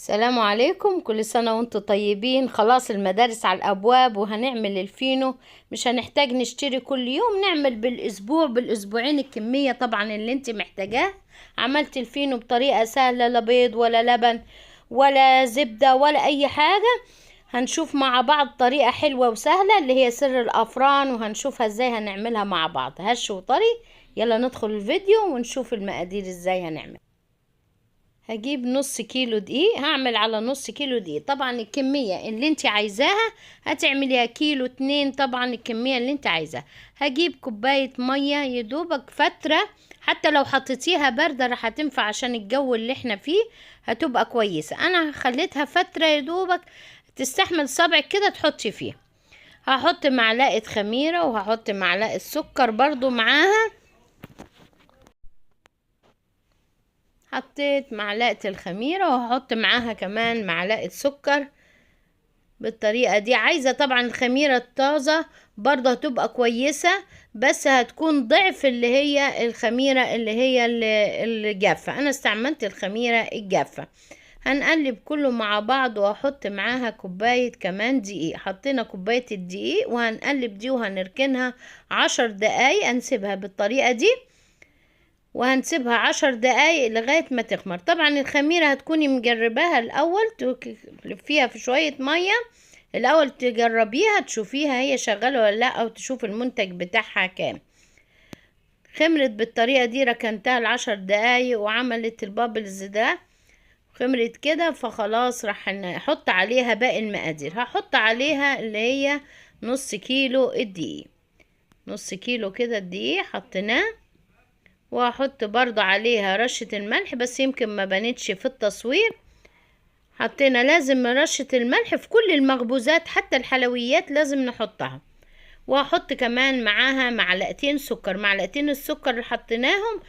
السلام عليكم، كل سنة وانتم طيبين. خلاص المدارس على الأبواب وهنعمل الفينو. مش هنحتاج نشتري كل يوم، نعمل بالأسبوع بالأسبوعين الكمية طبعا اللي انت محتاجاه. عملت الفينو بطريقة سهلة، لا بيض ولا لبن ولا زبدة ولا أي حاجة. هنشوف مع بعض طريقة حلوة وسهلة اللي هي سر الأفران، وهنشوفها ازاي هنعملها مع بعض هش وطري. يلا ندخل الفيديو ونشوف المقادير ازاي هنعمل. هجيب نص كيلو دقيق، هعمل على نص كيلو دقيق. طبعا الكمية اللي انت عايزاها هتعمليها كيلو 2، طبعا الكمية اللي انت عايزاها. هجيب كوباية مية يدوبك فترة، حتى لو حطيتيها باردة راح تنفع عشان الجو اللي احنا فيه، هتبقى كويسة. انا خليتها فترة يدوبك تستحمل صبعك كده تحطي فيها. هحط معلقة خميرة وهحط معلقة سكر برضو معاها. حطيت معلقة الخميرة وهحط معاها كمان معلقة سكر بالطريقة دي. عايزة طبعا الخميرة الطازة برضه هتبقى كويسة، بس هتكون ضعف اللي هي الخميرة اللي هي الجافة. انا استعملت الخميرة الجافة. هنقلب كله مع بعض وهحط معاها كوباية كمان دقيق. حطينا كوباية الدقيق وهنقلب دي وهنركنها 10 دقايق. هنسيبها بالطريقة دي وهنسيبها 10 دقايق لغاية ما تخمر. طبعا الخميرة هتكوني مجرباها الأول، تلفيها في شوية مية الأول تجربيها تشوفيها هي شغالة ولا لا، أو تشوف المنتج بتاعها كام. خمرت بالطريقة دي، ركنتها ل10 دقايق وعملت البابلز ده، خمرت كده. فخلاص راح نحط عليها باقي المقادير. هحط عليها اللي هي نص كيلو الدقيق، نص كيلو كده الدقيق حطيناه. وهحط برضو عليها رشة الملح، بس يمكن ما بانتش في التصوير. حطينا لازم رشة الملح في كل المخبوزات، حتى الحلويات لازم نحطها. وهحط كمان معاها معلقتين سكر. معلقتين السكر اللي حطيناهم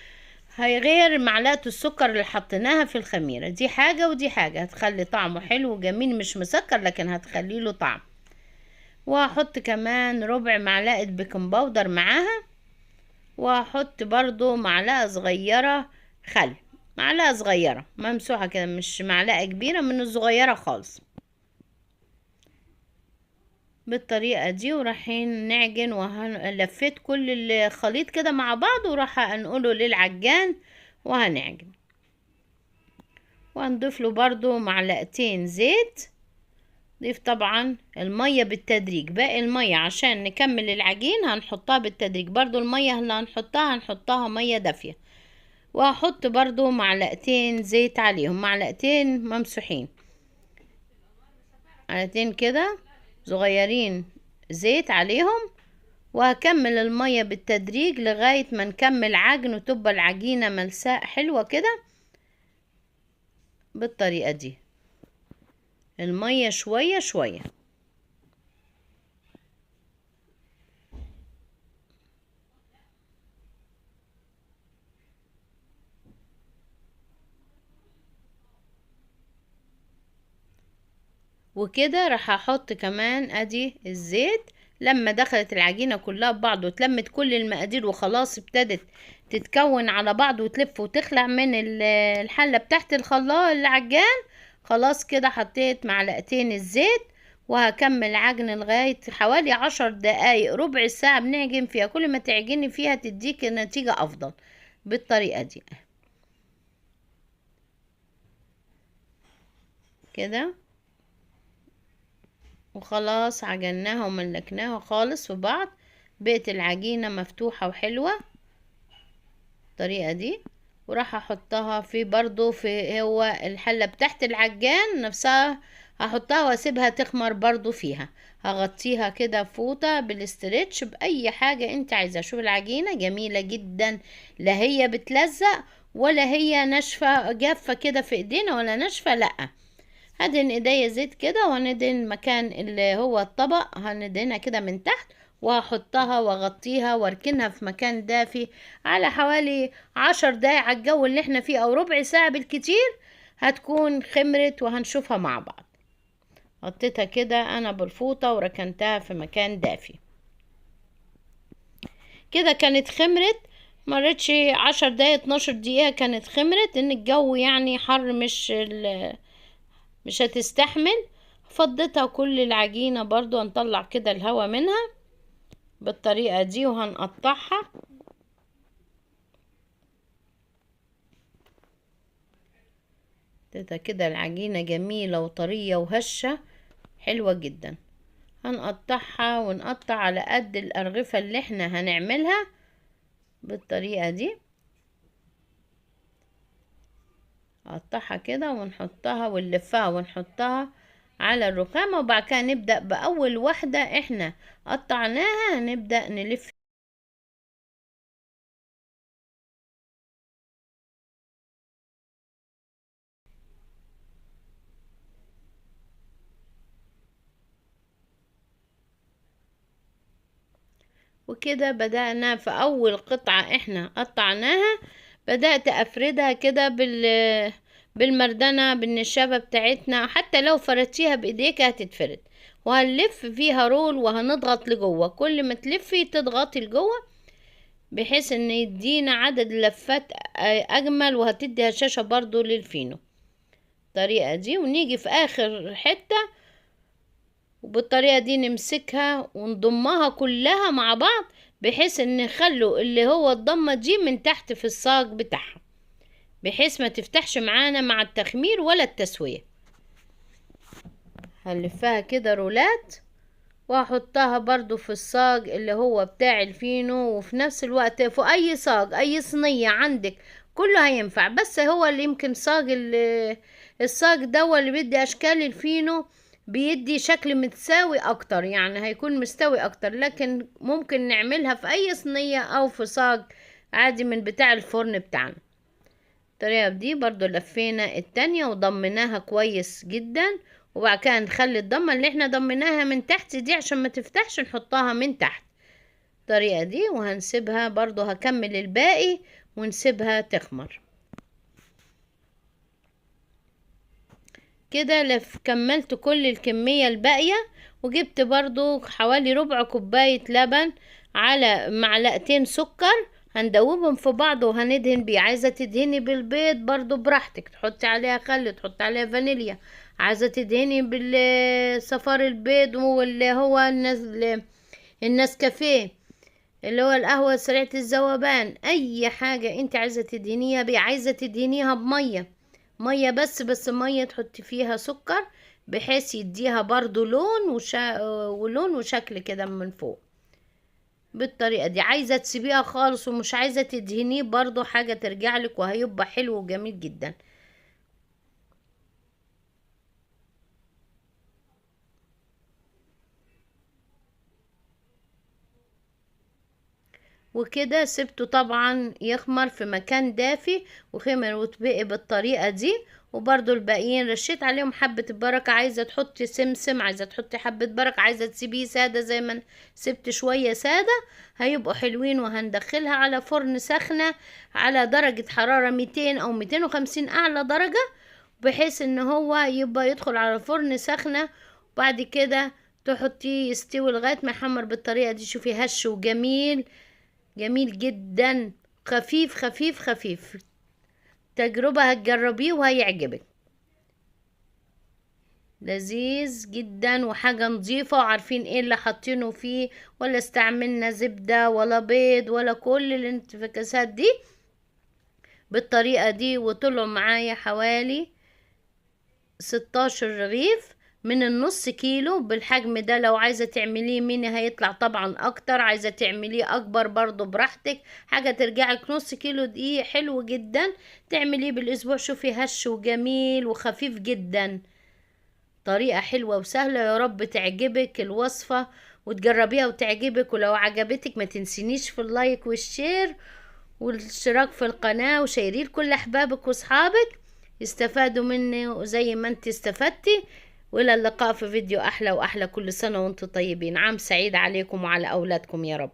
هيغير معلقة السكر اللي حطيناها في الخميرة. دي حاجة ودي حاجة، هتخلي طعمه حلو وجميل، مش مسكر لكن هتخلي له طعم. وهحط كمان ربع معلقة بيكنج باودر معاها. وهحط برضو معلقة صغيرة خل، معلقة صغيرة ممسوحة كده، مش معلقة كبيرة، من الصغيرة خالص بالطريقة دي. ورايحين نعجن لفيت كل الخليط كده مع بعض وراح انقله للعجان وهنعجن. وهنضيف له برضو معلقتين زيت. ضيف طبعا المية بالتدريج، باقي المية عشان نكمل العجين هنحطها بالتدريج. برضو المية اللي هنحطها مية دافية. وهحط برضو معلقتين زيت عليهم، معلقتين ممسوحين، معلقتين كده صغيرين زيت عليهم. وهكمل المية بالتدريج لغاية ما نكمل عجن وتبقى العجينة ملساء حلوة كده بالطريقة دي. المية شوية شوية. وكده راح احط كمان ادي الزيت. لما دخلت العجينة كلها ببعض وتلمت كل المقادير وخلاص ابتدت تتكون على بعض وتلف وتخلع من الحلة بتاعت العجان، خلاص كده حطيت معلقتين الزيت. وهكمل عجن لغاية حوالي 10 دقايق، ربع ساعة بنعجن فيها. كل ما تعجني فيها تديك نتيجة افضل بالطريقة دي كده. وخلاص عجناها وملكناها خالص في بعض، بقت العجينة مفتوحة وحلوة الطريقة دي. وراح احطها في برضو في هو الحلة بتاعت العجان نفسها، هحطها واسيبها تخمر برضو فيها. هغطيها كده فوطة بالاسترتش باي حاجة انت عايزة. شوف العجينة جميلة جدا، لا هي بتلزق ولا هي ناشفة جافة كده في ايدينا ولا ناشفة، لا. هدهن ايديا زيت كده وهندهن مكان اللي هو الطبق، هندهنها كده من تحت وهحطها واغطيها واركنها في مكان دافي على حوالي 10 دقايق على الجو اللي احنا فيه، او ربع ساعة بالكتير هتكون خمرت وهنشوفها مع بعض. حطيتها كده انا بالفوطة وركنتها في مكان دافي كده. كانت خمرت، مرتش 10 دقايق 12 دقيقة كانت خمرت، ان الجو يعني حر، مش مش هتستحمل. فضيتها كل العجينة برضو، هنطلع كده الهواء منها بالطريقة دي وهنقطعها. كده العجينة جميلة وطرية وهشة حلوة جدا. هنقطعها ونقطع على قد الأرغفة اللي احنا هنعملها بالطريقة دي. نقطعها كده ونحطها ونلفها ونحطها على الرخامة، وبعد كده نبدأ بأول واحدة احنا قطعناها هنبدأ نلف. وكده بدأنا في أول قطعة احنا قطعناها، بدأت أفردها كده بالمردنة بالنشابة بتاعتنا، حتى لو فردتيها بإيديك هتتفرد. وهنلف فيها رول وهنضغط لجوه، كل ما تلفي تضغطي لجوه بحيث ان يدينا عدد لفات أجمل، وهتدي هشاشة برضو للفينو الطريقة دي. ونيجي في آخر حتة وبالطريقة دي نمسكها ونضمها كلها مع بعض، بحيث ان نخلو اللي هو الضمة دي من تحت في الصاج بتاعها، بحيث ما تفتحش معانا مع التخمير ولا التسوية. هنلفها كده رولات وهحطها برضو في الصاج اللي هو بتاع الفينو، وفي نفس الوقت في اي صاج اي صينية عندك كله هينفع. بس هو اللي يمكن الصاج ده هو اللي بيدي اشكال الفينو، بيدي شكل متساوي اكتر، يعني هيكون مستوي اكتر. لكن ممكن نعملها في اي صينية او في صاج عادي من بتاع الفرن بتاعنا. الطريقة دي برضو لفينا التانية وضمناها كويس جدا، وبعد كده نخلي الضمة اللي احنا ضمناها من تحت دي عشان ما تفتحش نحطها من تحت الطريقة دي، وهنسيبها برضو هكمل الباقي ونسيبها تخمر كده. كملت كل الكمية الباقية، وجبت برضو حوالي ربع كوباية لبن على معلقتين سكر، هندوبهم في بعض وهندهن بيه. عايزة تدهني بالبيض برضو براحتك، تحطي عليها خل، تحطي عليها فانيليا. عايزة تدهني بالصفار البيض واللي هو النسكافيه اللي هو القهوة سريعة الذوبان، اي حاجة انت عايزة تدهنيها بيه. عايزة تدهنيها بمية بس مية تحطي فيها سكر بحيث يديها برضو ولون وشكل كده من فوق بالطريقة دي. عايزة تسيبيها خالص ومش عايزة تدهنيه برضو حاجة ترجعلك وهيبقى حلو وجميل جدا. وكده سبته طبعا يخمر في مكان دافي وخمر وتبقي بالطريقة دي. وبرضو الباقيين رشيت عليهم حبة البركة، عايزة تحطي سمسم، عايزة تحطي حبة بركة، عايزة تسيبيه سادة زي ما سبت شوية سادة هيبقوا حلوين. وهندخلها على فرن سخنة على درجة حرارة 200 أو 250 أعلى درجة، بحيث ان هو يبقى يدخل على فرن سخنة. وبعد كده تحطيه يستوي لغاية ما يحمر بالطريقة دي. شوفي هش وجميل جميل جدا، خفيف خفيف خفيف. تجربة هتجربيه وهيعجبك، لذيذ جدا وحاجة نظيفة وعارفين ايه اللي حاطينه فيه، ولا استعملنا زبدة ولا بيض ولا كل الانتفاكسات دي بالطريقة دي. وطلعوا معايا حوالي 16 رغيف من النص كيلو بالحجم ده. لو عايزة تعمليه ميني هيطلع طبعا اكتر، عايزة تعمليه اكبر برضو براحتك. حاجة ترجعك نص كيلو دقيق حلو جدا، تعمليه بالاسبوع. شوفي هش وجميل وخفيف جدا، طريقة حلوة وسهلة. يا رب تعجبك الوصفة وتجربيها وتعجبك. ولو عجبتك ما تنسينيش في اللايك والشير والاشتراك في القناة، وشيريه لكل احبابك واصحابك يستفادوا مني زي ما انت استفدتي. والى اللقاء في فيديو احلى واحلى. كل سنة وانتم طيبين، عام سعيد عليكم وعلى اولادكم يا رب.